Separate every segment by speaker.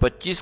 Speaker 1: 25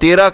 Speaker 1: 13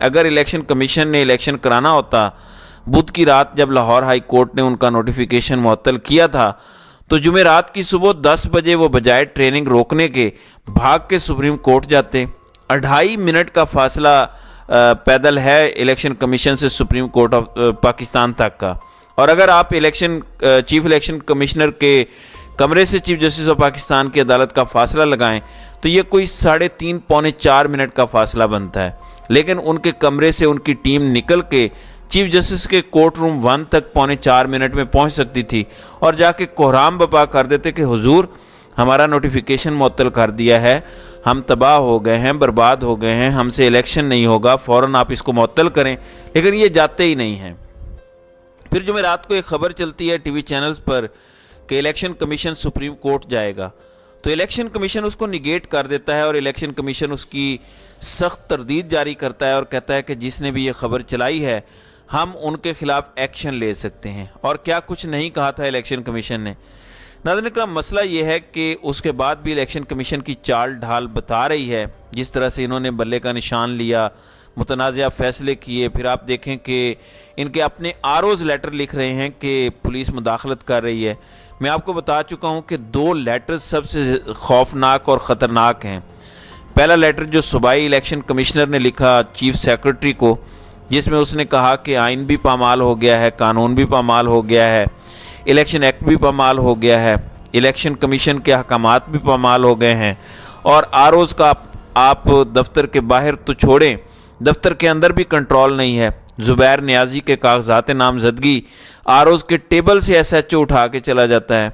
Speaker 1: اگر election commission نے election کرانا ہوتا، بدھ کی رات جب لاہور ہائی کورٹ نے ان کا نوٹیفیکیشن معطل کیا تھا تو جمعرات کی صبح 10 بجے وہ بجائے ٹریننگ روکنے کے بھاگ کے سپریم کورٹ جاتے۔ 2.5 منٹ کا فاصلہ پیدل ہے الیکشن کمیشن سے سپریم کورٹ آف پاکستان تک کا، اور اگر آپ چیف الیکشن کمشنر کے کمرے سے چیف جسٹس آف پاکستان کی عدالت کا فاصلہ لگائیں تو یہ کوئی 3.5 پونے 4 منٹ کا فاصلہ بنتا ہے، لیکن ان کے کمرے سے ان کی ٹیم نکل کے چیف جسٹس کے کورٹ روم 1 تک پونے 4 منٹ میں پہنچ سکتی تھی اور جا کے کوحرام برپا کر دیتے کہ حضور ہمارا نوٹیفیکیشن معطل کر دیا ہے، ہم تباہ ہو گئے ہیں، برباد ہو گئے ہیں، ہم سے الیکشن نہیں ہوگا، فوراً آپ اس کو معطل کریں، لیکن یہ جاتے ہی نہیں ہیں۔ پھر جمعرات کو ایک خبر چلتی ہے ٹی وی چینلز پر کہ الیکشن کمیشن سپریم کورٹ جائے گا، تو الیکشن کمیشن اس کو نگیٹ کر دیتا ہے اور الیکشن کمیشن اس کی سخت تردید جاری کرتا ہے اور کہتا ہے کہ جس نے بھی یہ خبر چلائی ہے ہم ان کے خلاف ایکشن لے سکتے ہیں، اور کیا کچھ نہیں کہا تھا الیکشن کمیشن نے۔ ناظرین کرام، مسئلہ یہ ہے کہ اس کے بعد بھی الیکشن کمیشن کی چال ڈھال بتا رہی ہے، جس طرح سے انہوں نے بلے کا نشان لیا، متنازعہ فیصلے کیے، پھر آپ دیکھیں کہ ان کے اپنے آروز لیٹر لکھ رہے ہیں کہ پولیس مداخلت کر رہی ہے۔ میں آپ کو بتا چکا ہوں کہ 2 لیٹر سب سے خوفناک اور خطرناک ہیں۔ پہلا لیٹر جو صوبائی الیکشن کمشنر نے لکھا چیف سیکرٹری کو، جس میں اس نے کہا کہ آئین بھی پامال ہو گیا ہے، قانون بھی پامال ہو گیا ہے، الیکشن ایکٹ بھی پامال ہو گیا ہے، الیکشن کمیشن کے احکامات بھی پامال ہو گئے ہیں، اور آروز کا آپ دفتر کے باہر تو چھوڑیں، دفتر کے اندر بھی کنٹرول نہیں ہے۔ زبیر نیازی کے کاغذات نامزدگی آروز کے ٹیبل سے ایس ایچ او اٹھا کے چلا جاتا ہے۔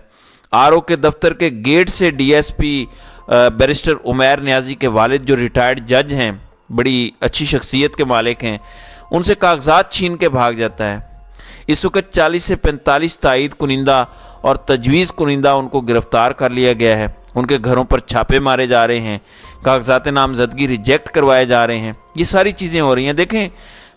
Speaker 1: آرو کے دفتر کے گیٹ سے D S P barrister Umair Niazi کے والد جو ریٹائرڈ جج ہیں، بڑی اچھی شخصیت کے مالک ہیں، ان سے کاغذات چھین کے بھاگ جاتا ہے۔ اس وقت 40 سے 45 تائید کنندہ اور تجویز کنندہ ان کو گرفتار کر لیا گیا ہے، ان کے گھروں پر چھاپے مارے جا رہے ہیں، کاغذات نامزدگی ریجیکٹ کروائے جا رہے ہیں، یہ ساری چیزیں ہو رہی ہیں۔ دیکھیں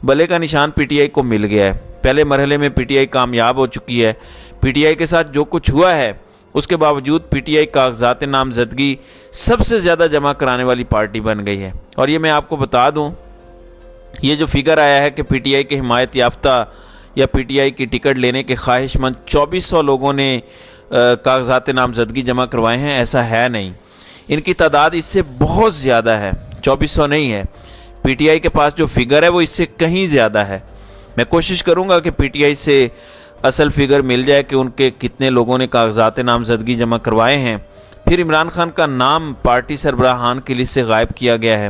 Speaker 1: بلے کا نشان پی ٹی آئی کو مل گیا ہے، پہلے مرحلے میں پی ٹی آئی کامیاب ہو چکی ہے، پی ٹی آئی کے ساتھ جو کچھ ہوا ہے اس کے باوجود پی ٹی آئی کاغذات نامزدگی سب سے زیادہ جمع کرانے والی پارٹی بن گئی ہے۔ اور یہ میں آپ کو بتا دوں، یہ جو فگر آیا ہے کہ پی ٹی آئی کے حمایت یافتہ یا پی ٹی آئی کی ٹکٹ لینے کے خواہش مند 2400 لوگوں نے کاغذات نامزدگی جمع کروائے ہیں، ایسا ہے نہیں، ان کی تعداد اس سے بہت زیادہ ہے، 2400 نہیں ہے۔ پی ٹی آئی کے پاس جو فگر ہے وہ اس سے کہیں زیادہ ہے۔ میں کوشش کروں گا کہ پی ٹی آئی سے اصل فگر مل جائے کہ ان کے کتنے لوگوں نے کاغذات نامزدگی جمع کروائے ہیں۔ پھر عمران خان کا نام پارٹی سربراہان کی لسٹ سے غائب کیا گیا ہے۔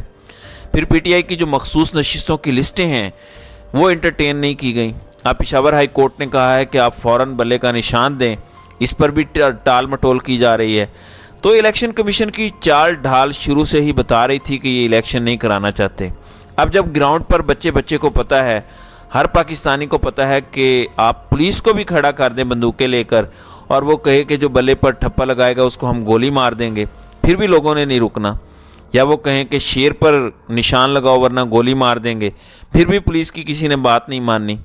Speaker 1: پھر پی ٹی آئی کی جو مخصوص نشستوں کی لسٹیں ہیں وہ انٹرٹین نہیں کی گئیں۔ آپ پشاور ہائی کورٹ نے کہا ہے کہ آپ فوراً بلے کا نشان دیں، اس پر بھی ٹال مٹول کی جا رہی ہے۔ تو الیکشن کمیشن کی چال ڈھال شروع سے ہی بتا رہی تھی کہ یہ الیکشن نہیں کرانا چاہتے۔ اب جب گراؤنڈ پر بچے کو پتہ ہے، ہر پاکستانی کو پتہ ہے کہ آپ پولیس کو بھی کھڑا کر دیں بندوقیں لے کر اور وہ کہے کہ جو بلے پر ٹھپا لگائے گا اس کو ہم گولی مار دیں گے، پھر بھی لوگوں نے نہیں رکنا، یا وہ کہیں کہ شیر پر نشان لگاؤ ورنہ گولی مار دیں گے، پھر بھی پولیس کی کسی نے بات نہیں ماننی۔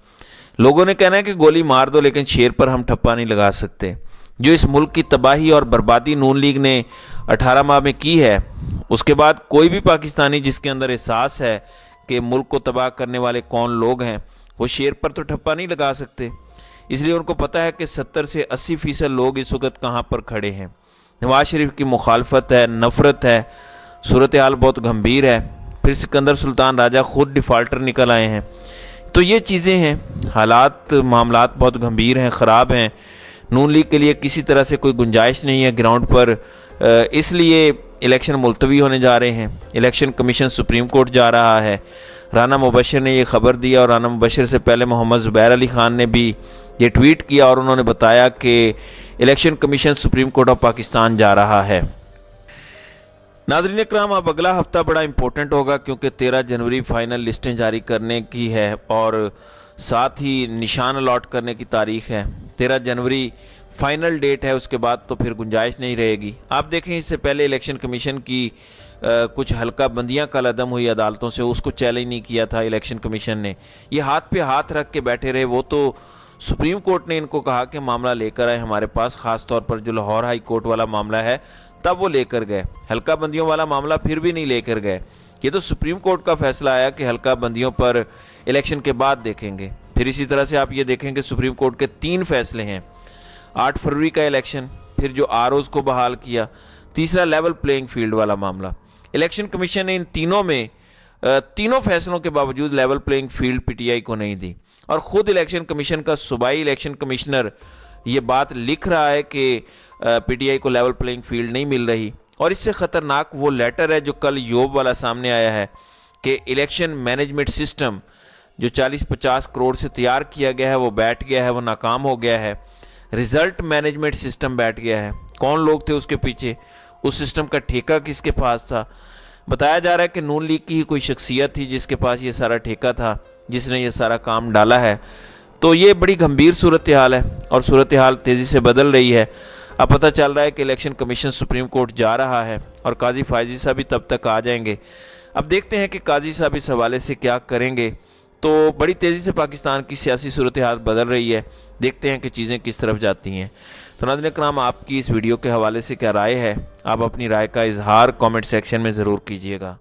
Speaker 1: لوگوں نے کہنا ہے کہ گولی مار دو لیکن شیر پر ہم ٹھپا نہیں لگا سکتے۔ جو اس ملک کی تباہی اور بربادی نون لیگ نے 18 ماہ میں کی ہے، اس کے بعد کوئی بھی پاکستانی جس کے اندر احساس ہے کہ ملک کو تباہ کرنے والے کون لوگ ہیں، وہ شیر پر تو ٹھپا نہیں لگا سکتے۔ اس لیے ان کو پتہ ہے کہ 70 سے 80% لوگ اس وقت کہاں پر کھڑے ہیں۔ نواز شریف کی مخالفت ہے، نفرت ہے، صورتحال بہت گھمبیر ہے۔ پھر سکندر سلطان راجہ خود ڈیفالٹر نکل آئے ہیں۔ تو یہ چیزیں ہیں، حالات معاملات بہت گھمبیر ہیں، خراب ہیں۔ نون لیگ کے لیے کسی طرح سے کوئی گنجائش نہیں ہے گراؤنڈ پر، اس لیے الیکشن ملتوی ہونے جا رہے ہیں۔ الیکشن کمیشن سپریم کورٹ جا رہا ہے۔ رانا مبشر نے یہ خبر دی اور رانا مبشر سے پہلے محمد زبیر علی خان نے بھی یہ ٹویٹ کیا اور انہوں نے بتایا کہ election commission supreme court of Pakistan جا رہا ہے۔ ناظرین اکرام، اب اگلا ہفتہ بڑا امپورٹنٹ ہوگا کیونکہ 13 جنوری فائنل لسٹیں جاری کرنے کی ہے اور ساتھ ہی نشان الاٹ کرنے کی تاریخ ہے۔ 13 جنوری فائنل ڈیٹ ہے، اس کے بعد تو پھر گنجائش نہیں رہے گی۔ آپ دیکھیں اس سے پہلے الیکشن کمیشن کی کچھ حلقہ بندیاں کل عدم ہوئی عدالتوں سے، اس کو چیلنج نہیں کیا تھا الیکشن کمیشن نے، یہ ہاتھ پہ ہاتھ رکھ کے بیٹھے رہے۔ وہ تو سپریم کورٹ نے ان کو کہا کہ معاملہ لے کر آئے ہمارے پاس، خاص طور پر جو لاہور ہائی کورٹ والا معاملہ ہے تب وہ لے کر گئے، حلقہ بندیوں والا معاملہ پھر بھی نہیں لے کر گئے۔ یہ تو سپریم کورٹ کا فیصلہ آیا کہ حلقہ بندیوں پر الیکشن کے بعد دیکھیں گے. پھر اسی طرح سے آپ یہ دیکھیں کہ سپریم کورٹ کے 3 فیصلے ہیں. 8 فروری کا الیکشن، پھر جو ROs کو بحال کیا، تیسرا لیول پلینگ فیلڈ والا معاملہ. الیکشن کمیشن نے ان تینوں فیصلوں کے باوجود لیول پلینگ فیلڈ PTI کو نہیں دی، اور خود الیکشن کمیشن کا صوبائی الیکشن کمشنر یہ بات لکھ رہا ہے کہ PTI کو لیول پلینگ فیلڈ نہیں مل رہی. اور اس سے خطرناک وہ لیٹر ہے جو کل یوب والا سامنے آیا ہے کہ الیکشن مینجمنٹ سسٹم جو 40-50 کروڑ سے تیار کیا گیا ہے وہ بیٹھ گیا ہے، وہ ناکام ہو گیا ہے. رزلٹ مینجمنٹ سسٹم بیٹھ گیا ہے. کون لوگ تھے اس کے پیچھے؟ اس سسٹم کا ٹھیکہ کس کے پاس تھا؟ بتایا جا رہا ہے کہ نون لیگ کی ہی کوئی شخصیت تھی جس کے پاس یہ سارا ٹھیکہ تھا، جس نے یہ سارا کام ڈالا ہے. تو یہ بڑی گمبھیر صورتحال ہے، اور صورتحال تیزی سے بدل رہی ہے. اب پتہ چل رہا ہے کہ الیکشن کمیشن سپریم کورٹ جا رہا ہے، اور قاضی فائزی صاحب بھی تب تک آ جائیں گے. اب دیکھتے ہیں کہ قاضی صاحب اس حوالے سے کیا کریں گے. تو بڑی تیزی سے پاکستان کی سیاسی صورتحال بدل رہی ہے. دیکھتے ہیں کہ چیزیں کس طرف جاتی ہیں. تو ناظرین کرام، آپ کی اس ویڈیو کے حوالے سے کیا رائے ہے؟ آپ اپنی رائے کا اظہار کامنٹ سیکشن میں ضرور کیجیے گا.